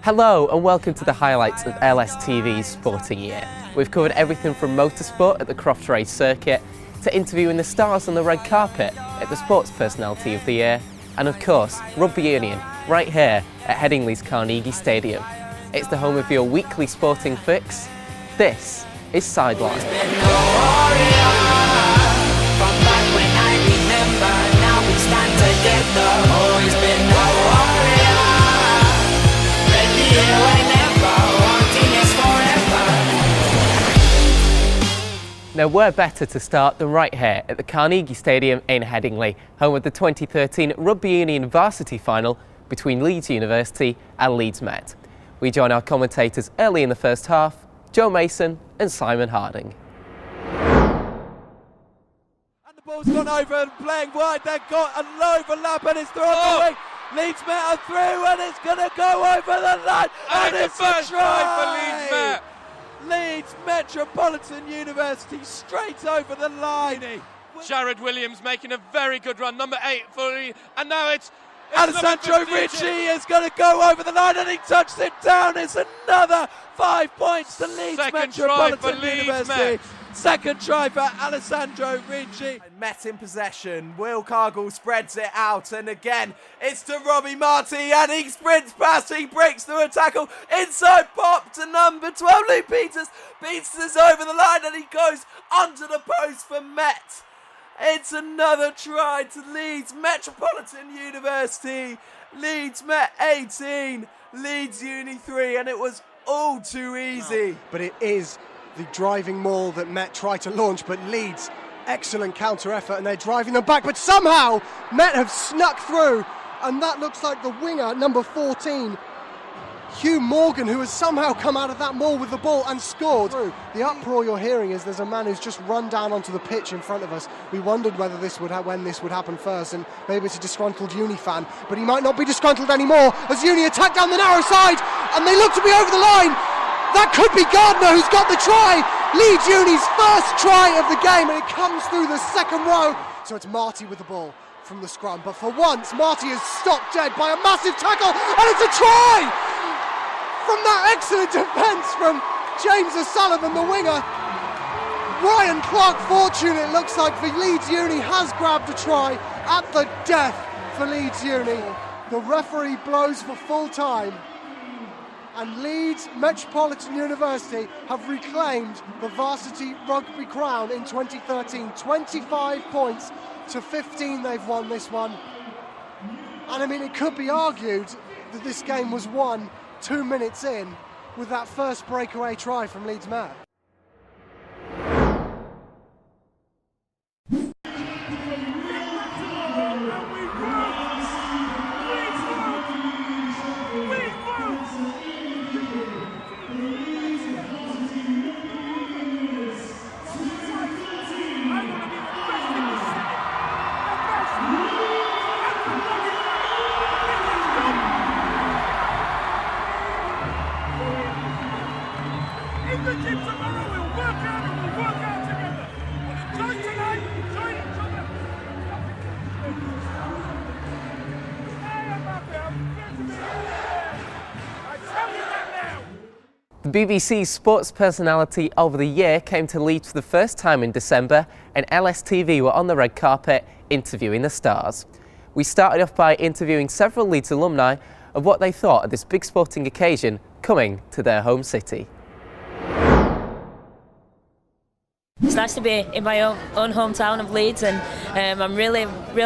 Hello and welcome to the highlights of LSTV's sporting year. We've covered everything from motorsport at the Croft Race circuit to interviewing the stars on the red carpet at the Sports Personality of the Year, and of course rugby union right here at Headingley's Carnegie Stadium. It's the home of your weekly sporting fix. This is Sideline. Now where better to start than right here at the Carnegie Stadium in Headingley, home of the 2013 Rugby Union Varsity Final between Leeds University and Leeds Met. We join our commentators early in the first half, Joe Mason and Simon Harding. And the ball's gone over and playing wide, they've got an overlap and it's through on the wing. Leeds Met are through and it's going to go over the line and it's a try for Leeds Met. Leeds Metropolitan University straight over the line. Jared Williams making a very good run, number 8 for Leeds, and now it's Alessandro Ricci is going to go over the line and he touched it down. It's another 5 points to Leeds Metropolitan University. Second try for Alessandro Ricci. Met in possession, Will Cargill spreads it out and again it's to Robbie Marty and he sprints past, he breaks through a tackle, inside pop to number 12, Luke Peters. Peters over the line and he goes under the post for Met. It's another try to Leeds Metropolitan University. Leeds Met 18, Leeds Uni 3, and it was all too easy. But it is the driving maul that Met tried to launch, but Leeds, excellent counter effort, and they're driving them back, but somehow Met have snuck through, and that looks like the winger, number 14, Hugh Morgan, who has somehow come out of that maul with the ball and scored. The uproar you're hearing is there's a man who's just run down onto the pitch in front of us. We wondered whether when this would happen first, and maybe it's a disgruntled Uni fan, but he might not be disgruntled anymore as Uni attack down the narrow side, and they look to be over the line. That could be Gardner who's got the try. Leeds Uni's first try of the game, and it comes through the second row. So it's Marty with the ball from the scrum, but for once Marty is stopped dead by a massive tackle, and it's a try from that excellent defence from James O'Sullivan, the winger. Ryan Clark-Fortune, it looks like, for Leeds Uni, has grabbed a try at the death for Leeds Uni. The referee blows for full time, and Leeds Metropolitan University have reclaimed the varsity rugby crown in 2013. 25 points to 15 they've won this one. And I mean, it could be argued that this game was won 2 minutes in with that first breakaway try from Leeds Met. The BBC's Sports Personality of the Year came to Leeds for the first time in December, and LSTV were on the red carpet interviewing the stars. We started off by interviewing several Leeds alumni of what they thought of this big sporting occasion coming to their home city. It's nice to be in my own hometown of Leeds, and I'm really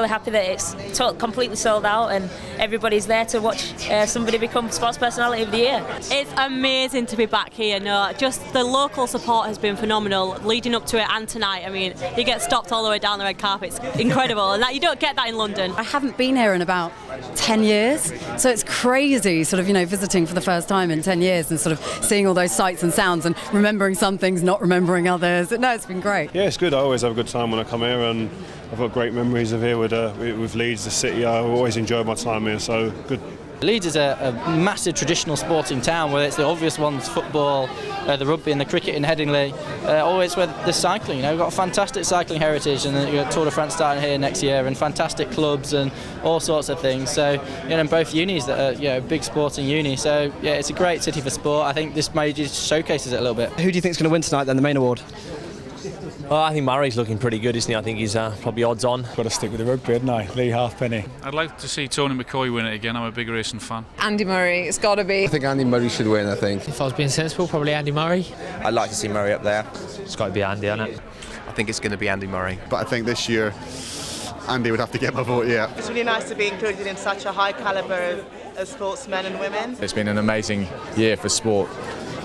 happy that it's completely sold out and everybody's there to watch somebody become Sports Personality of the Year. It's amazing to be back here. No, just the local support has been phenomenal leading up to it and tonight. I mean, you get stopped all the way down the red carpet. It's incredible, and that you don't get that in London. I haven't been here in about 10 years, so it's crazy sort of, you know, visiting for the first time in 10 years and sort of seeing all those sights and sounds and remembering some things, not remembering others. No, it's been great. Yeah, it's good. I always have a good time when I come here, and I've got great memories of here with Leeds, the city. I always enjoyed my time here, so good Leeds is a massive traditional sporting town, where it's the obvious ones, football, the rugby and the cricket in Headingley, always where the cycling, you know, we've got a fantastic cycling heritage, and you've got Tour de France starting here next year, and fantastic clubs and all sorts of things. So, you know, both unis that are, you know, big sporting uni. So, yeah, it's a great city for sport. I think this maybe showcases it a little bit. Who do you think is going to win tonight then, the main award? Well, I think Murray's looking pretty good, isn't he? I think he's probably odds on. Got to stick with the rugby, hadn't I? Lee Halfpenny. I'd like to see Tony McCoy win it again. I'm a big racing fan. Andy Murray, it's got to be. I think Andy Murray should win, I think. If I was being sensible, probably Andy Murray. I'd like to see Murray up there. It's got to be Andy, hasn't it? I think it's going to be Andy Murray. But I think this year, Andy would have to get my vote, yeah. It's really nice to be included in such a high calibre of sportsmen and women. It's been an amazing year for sport,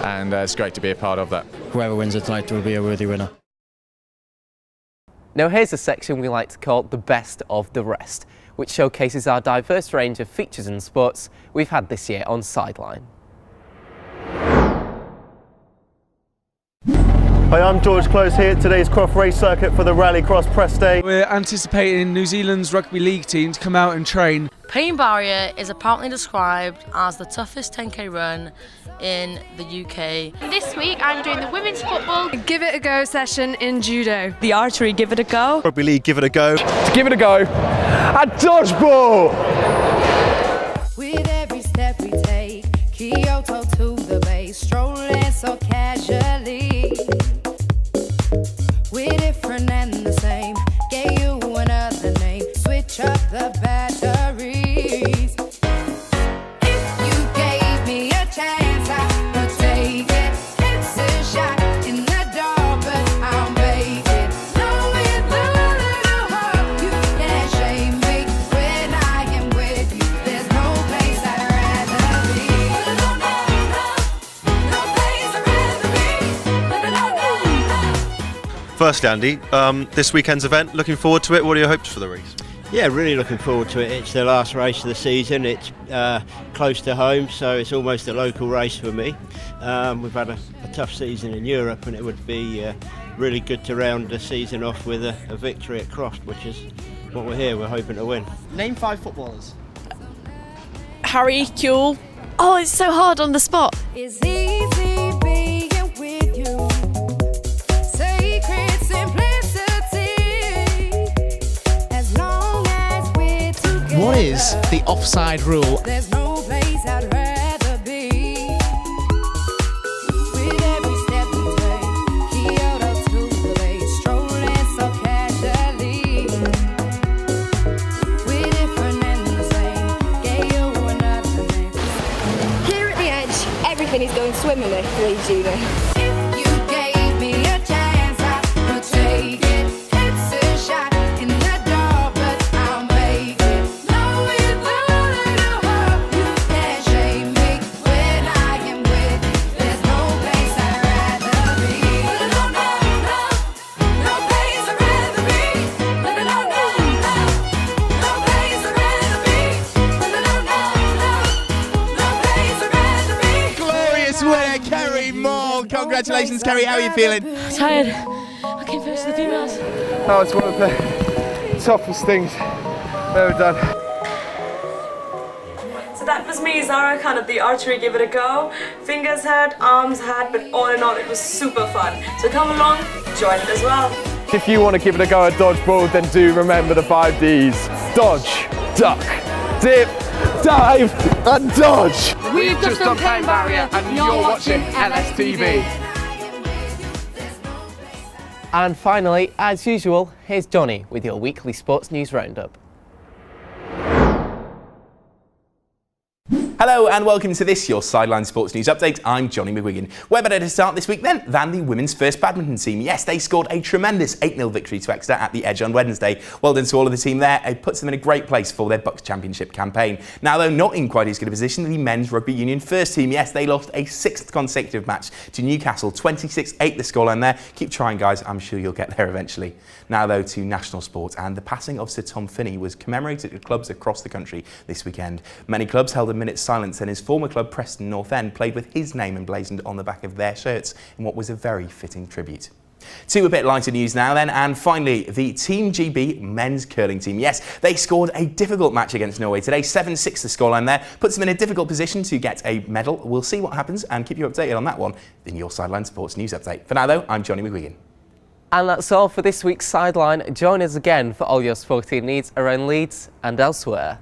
and it's great to be a part of that. Whoever wins it tonight will be a worthy winner. Now here's a section we like to call the best of the rest, which showcases our diverse range of features and sports we've had this year on Sideline. Hi, I'm George Close here at today's Croft Race Circuit for the Rallycross Press Day. We're anticipating New Zealand's rugby league team to come out and train. Pain Barrier is apparently described as the toughest 10k run in the UK. This week I'm doing the women's football Give It a Go session in judo. The archery Give It a Go. Rugby league Give It a Go. Give it a go. And dodgeball! With every step we take, Kyoto to the bay, strolling so casually. We're different and the same, gave you another name, switch up the batteries. If you gave me a chance, I would take it. It's a shot in the dark, but I'll make it. Knowing the little hope, you can't shame me. When I am with you, there's no place I'd rather be. No place I'd rather be. Firstly, Andy, this weekend's event, looking forward to it. What are your hopes for the race? Yeah, really looking forward to it. It's the last race of the season. It's close to home, so it's almost a local race for me. We've had a tough season in Europe, and it would be really good to round the season off with a victory at Croft, which is what we're here. We're hoping to win. Name 5 footballers. Harry Kewell. Oh, it's so hard on the spot. It's easy being with you. Sacred simplicity. As long as we're together. What is the offside rule? There's no place I'd rather be. With every step we take, Kyoto to the bay, strolling so casually. We're different and the same, gave you another name. Here at the edge, everything is going swimmingly for Leeds Uni. If you gave me a chance, I would take it. It's a shot in the dark, but I'll make it. Knowing the little hope, you can't shame me. When I am with you, there's no place I'd rather be. No place I'd rather be. No place I'd rather be. Glorious winner, Kerry Moore. Congratulations, Kerry. How are you feeling? Tired. I came first to the females. That was one of the toughest things I've ever done. So that was me, Zara Khan, at the archery Give It a Go. Fingers had, arms had, but all in all it was super fun. So come along, join it as well. If you want to give it a go at dodgeball, then do remember the 5 Ds. Dodge, duck, dip, dive, and dodge. We've just done Pain Barrier, and you're watching LSTV. And finally, as usual, here's Johnny with your weekly sports news roundup. Hello and welcome to this, your Sideline Sports News Update. I'm Johnny McGuigan. Where better to start this week then than the women's first badminton team. Yes, they scored a tremendous 8-0 victory to Exeter at the Edge on Wednesday. Well done to all of the team there. It puts them in a great place for their Bucks Championship campaign. Now though, not in quite as good a position, the men's rugby union first team. Yes, they lost a 6th consecutive match to Newcastle. 26-8 the scoreline there. Keep trying guys, I'm sure you'll get there eventually. Now though, to national sport, and the passing of Sir Tom Finney was commemorated at clubs across the country this weekend. Many clubs held a minute's silence, and his former club Preston North End played with his name emblazoned on the back of their shirts in what was a very fitting tribute. To a bit lighter news now then, and finally, the Team GB men's curling team. Yes, they scored a difficult match against Norway today, 7-6 the scoreline there, puts them in a difficult position to get a medal. We'll see what happens and keep you updated on that one in your Sideline Sports News Update. For now though, I'm Johnny McGuigan. And that's all for this week's Sideline. Join us again for all your sporting needs around Leeds and elsewhere.